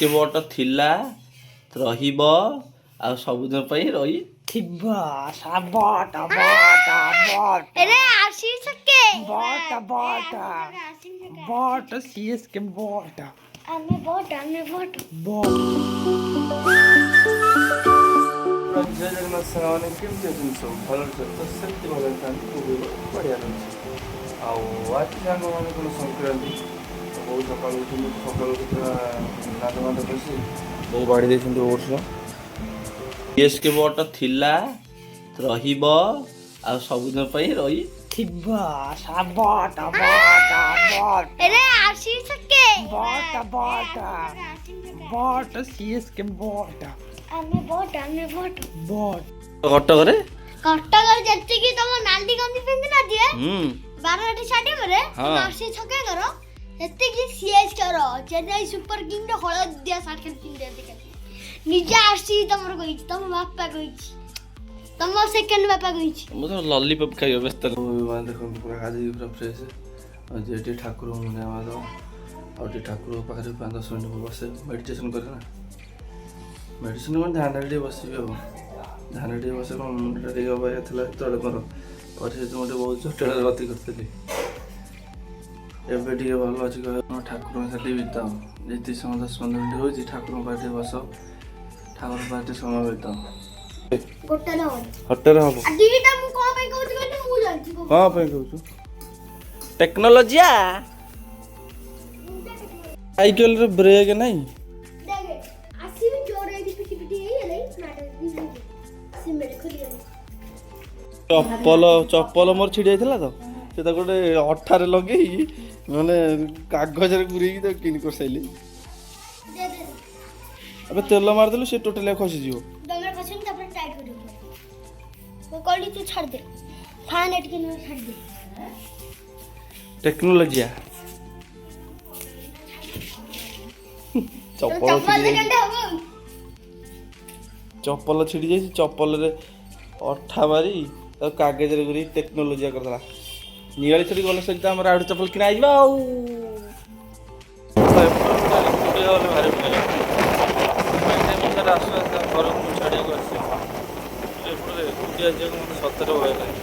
କେବଟ ଥିଲା ରହିବ ଆଉ ସବୁଦିନ ପାଇଁ ରହିଥିବ। ବଟ ସିଏସକେ ବଟ ଆମେ ବଟ ଜୟ ଜଗନ୍ନାଥ ସାଙ୍ଗମାନେ କେମିତି ଅଛନ୍ତି ସବୁ ଭଲ ଅଛନ୍ତି ତ ସେମିତି ଭଲ ଅଛନ୍ତି ମୁଁ ବି ବଢ଼ିଆ ରହୁଛି। ଆଉ ଆଜି ସାଙ୍ଗମାନେ କ'ଣ ସଂକ୍ରାନ୍ତି ବହୁ ସକାଳୁ ଉଠୁଛନ୍ତି ସକାଳୁ ପୁରା ନାଦ କରିଛି ବହୁ ବାଡ଼ି ଦେଇଛନ୍ତି ବର୍ଷ ସିଏସକେ ବଟ ଥିଲା ରହିବ ଆଉ ସବୁଦିନ ପାଇଁ ରହିଥିବ। ବଟ ସିଏସକେ ବଟ ଆମେ କଟକରେ ଯେତିକି ତମ ନାଲି ଗଞ୍ଜି ପିନ୍ଧି ନ ଦିଏ 12ଟି ଷ୍ଟାଡିୟମରେ ଆସି ଛକେ କର ସେତିକି ସିଏସ୍ କର ଚେନ୍ନାଇ ସୁପର କିଙ୍ଗ ର ହଳଦିଆ ସାର୍ଟ ପିନ୍ଧି ନିଜେ ଆସି ତମର କହିଛି ତମ ବାପା କହିଛି ତମ ସେକେଣ୍ଡ ବାପା କହିଛି ମୁଁ ତ ଲଲିପପ୍ ଖାଇବା ବ୍ୟସ୍ତ ଦେଖନ୍ତୁ ପୁରା ଆଜି ପୁରା ଫ୍ରେଶ୍ ଆଉ ଯେଠି ଠାକୁର ମୁଣ୍ଡିଆ ମାରିଦେବ ଆଉ ଟିକେ ଠାକୁର ପାଖରେ 5-10 ମିନିଟ୍ ବସେ ମେଡ଼ିଟେସନ୍ କରେ ନା ମେଡ଼ିସିନ ମାନେ ଧ୍ୟାନରେ ଟିକେ ବସିବି ଆଉ ଧ୍ୟାନରେ ଟିକେ ବସେ କ'ଣ ମୁଣ୍ଡଟା ଟିକେ ଅବାଗିଆ ଥିଲା ସେତେବେଳେ ମୋର ପରିସ୍ଥିତି ମୁଁ ଟିକେ ବହୁତ ଜଟିଳ ଗତି କରିଥିଲି ଏବେ ଟିକେ ଭଲ ଅଛି କହିବ ଠାକୁରଙ୍କ ସାଥେ ବିତାଅ ଯେତିକି ସମୟ 10-15 ମିନିଟ୍ ହେଉଛି ଠାକୁରଙ୍କ ପାଖରେ ଟିକେ ବସ ଠାକୁରଙ୍କ ପାଖରେ ଟିକେ ସମୟ ବିତାଅ ହଟେରେ ହବ କ'ଣ ପାଇଁ କହୁଛୁ ଟେକ୍ନୋଲୋଜି ସାଇକେଲରେ ବ୍ରେକ୍ ନାହିଁ ଚପଲ ମୋର ଛିଡ଼ି ଯାଇଥିଲା ତ ସେ ତାକୁ ଗୋଟେ ଅଠାରେ ଲଗେଇକି ମାନେ କାଗଜରେ ପୁରେଇକି ତାକୁ କିଣି କରିସାରିଲି ଏବେ ତେଲ ମାରିଦେଲୁ ସେ ଟୋଟାଲି ଖସିଯିବ ଟେକ୍ନୋଲୋଜି ଚପଲ ଛିଡ଼ି ଯାଇଛି ଚପଲରେ ଅଠା ମାରି ତାକୁ କାଗଜରେ କରି ଟେକ୍ନୋଲୋଜି କରିଦେଲା ନିଆଳି ଛଡ଼ି ଗଲେ ସହିତ ଆମର ଆଉ ଗୋଟେ ଚପଲ କିଣା ହେଇଯିବ ଆଉ ଭାରି ଘରକୁ ଛାଡ଼ିବାକୁ ଆସିବ ଏପଟେ ଏକୁଟିଆ ଯିବାକୁ ମୋତେ ସତରେ ଭୟ ଲାଗେ